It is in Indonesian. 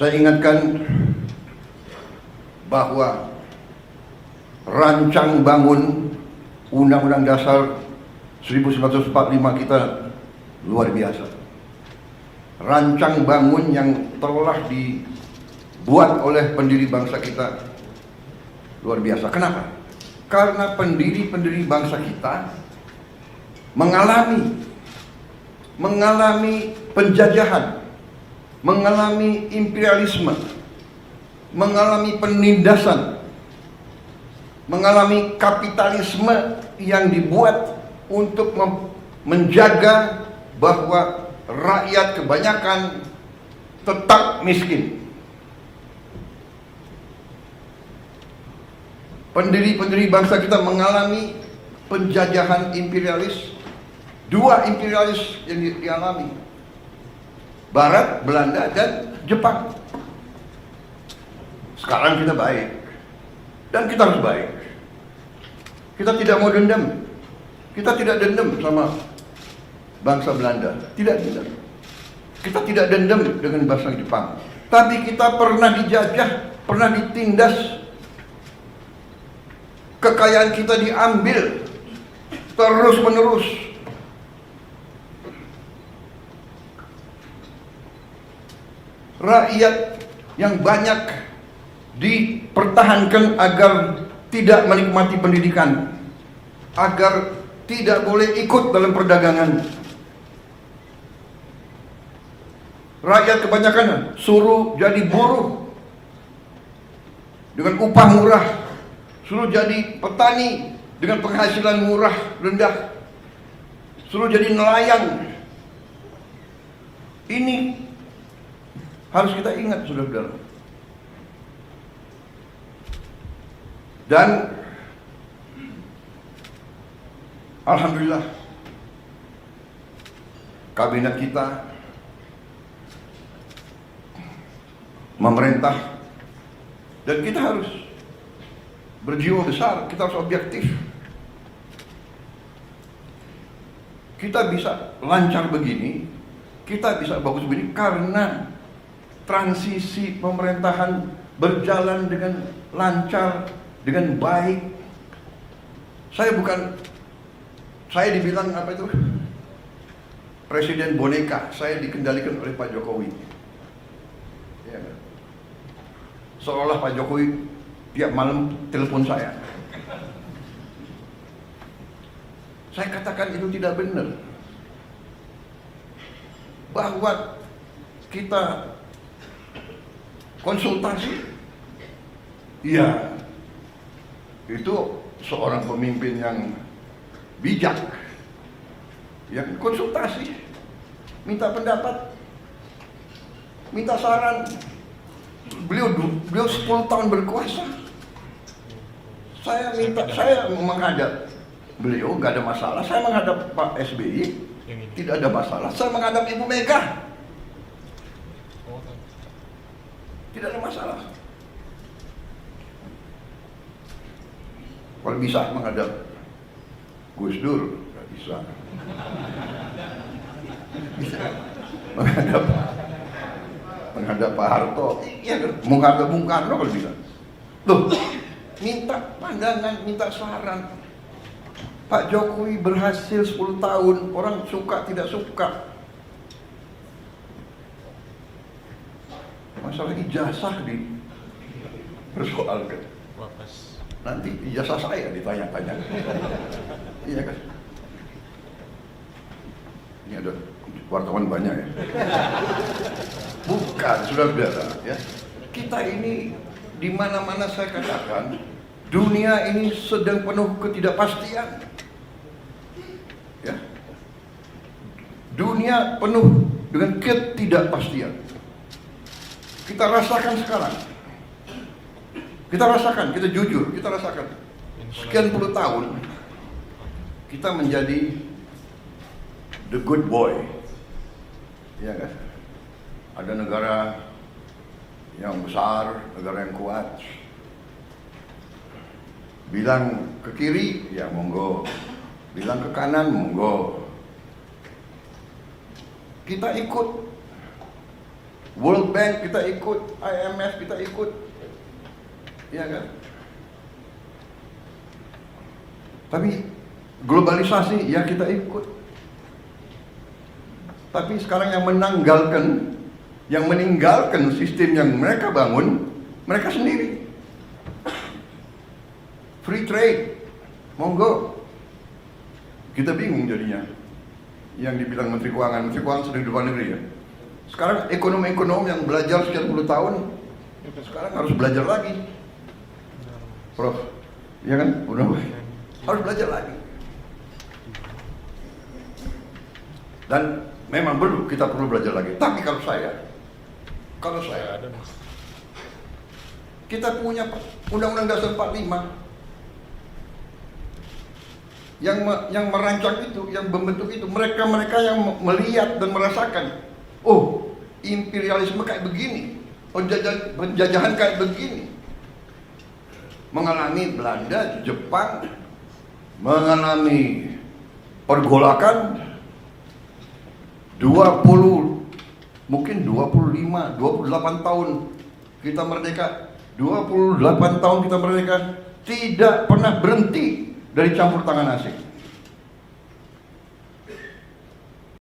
Saya ingatkan bahwa rancang bangun Undang-Undang Dasar 1945 kita luar biasa. Rancang bangun yang telah dibuat oleh pendiri bangsa kita luar biasa. Kenapa? Karena pendiri-pendiri bangsa kita mengalami penjajahan, mengalami imperialisme, mengalami penindasan, mengalami kapitalisme yang dibuat untuk menjaga bahwa rakyat kebanyakan tetap miskin. Pendiri-pendiri bangsa kita mengalami penjajahan imperialis. Dua imperialis yang dialami, Barat, Belanda, dan Jepang. Sekarang kita baik, dan kita harus baik. Kita tidak mau dendam. Kita tidak dendam sama bangsa Belanda, tidak dendam. Kita tidak dendam dengan bangsa Jepang. Tapi kita pernah dijajah, pernah ditindas. Kekayaan kita diambil terus-menerus. Rakyat yang banyak dipertahankan agar tidak menikmati pendidikan, agar tidak boleh ikut dalam perdagangan. Rakyat kebanyakan suruh jadi buruh dengan upah murah, suruh jadi petani dengan penghasilan murah rendah, suruh jadi nelayan. Ini harus kita ingat, saudara-saudara. Dan alhamdulillah kabinet kita memerintah, dan kita harus berjiwa besar, kita harus objektif. Kita bisa lancar begini, kita bisa bagus begini karena transisi pemerintahan berjalan dengan lancar, dengan baik. Saya dibilang apa itu? Presiden boneka. Saya dikendalikan oleh Pak Jokowi. Ya, seolah Pak Jokowi tiap malam telepon saya. Saya katakan itu tidak benar. Bahwa kita konsultasi, iya, itu seorang pemimpin yang bijak, yang konsultasi, minta pendapat, minta saran. Beliau 10 tahun berkuasa. Saya menghadap beliau, nggak ada masalah. Saya menghadap Pak SBY, tidak ada masalah. Saya menghadap Ibu Mega, tidak ada masalah. Kalau bisa menghadap Gus Dur, nggak bisa. Bisa menghadap Pak Harto, iya kan? Menghadap Bung Karno kalau bisa. Loh, minta pandangan, minta saran. Pak Jokowi berhasil 10 tahun, orang suka tidak suka. Masalah ijazah dipersoalkan. Nanti ijazah saya ditanya-tanya. Iya kan? Ini ada wartawan banyak ya. Bukan, saudara-saudara ya. Kita ini di mana-mana saya katakan, dunia ini sedang penuh ketidakpastian. Ya. Dunia penuh dengan ketidakpastian. Kita rasakan sekarang. Kita rasakan, kita jujur, kita rasakan. Sekian puluh tahun kita menjadi the good boy. Ya kan? Ada negara yang besar, negara yang kuat. Bilang ke kiri, ya monggo. Bilang ke kanan, monggo. Kita ikut. World Bank kita ikut, IMF kita ikut, ya kan? Tapi globalisasi ya kita ikut. Tapi sekarang yang meninggalkan sistem yang mereka bangun, mereka sendiri. Free trade, monggo. Kita bingung jadinya. Yang dibilang Menteri Keuangan sudah di luar negeri ya. Sekarang ekonom-ekonom yang belajar sekian puluh tahun, sekarang harus belajar lagi. Prof, ya kan? Udah, harus belajar lagi. Dan memang kita perlu belajar lagi. Tapi kalau saya, kita punya Undang-Undang Dasar 45 yang merancang itu, yang membentuk itu, mereka yang melihat dan merasakan, oh, imperialisme kayak begini, penjajahan kayak begini. Mengalami Belanda, Jepang, mengalami pergolakan mungkin 25, 28 tahun kita merdeka, 28 tahun kita merdeka, tidak pernah berhenti dari campur tangan asing.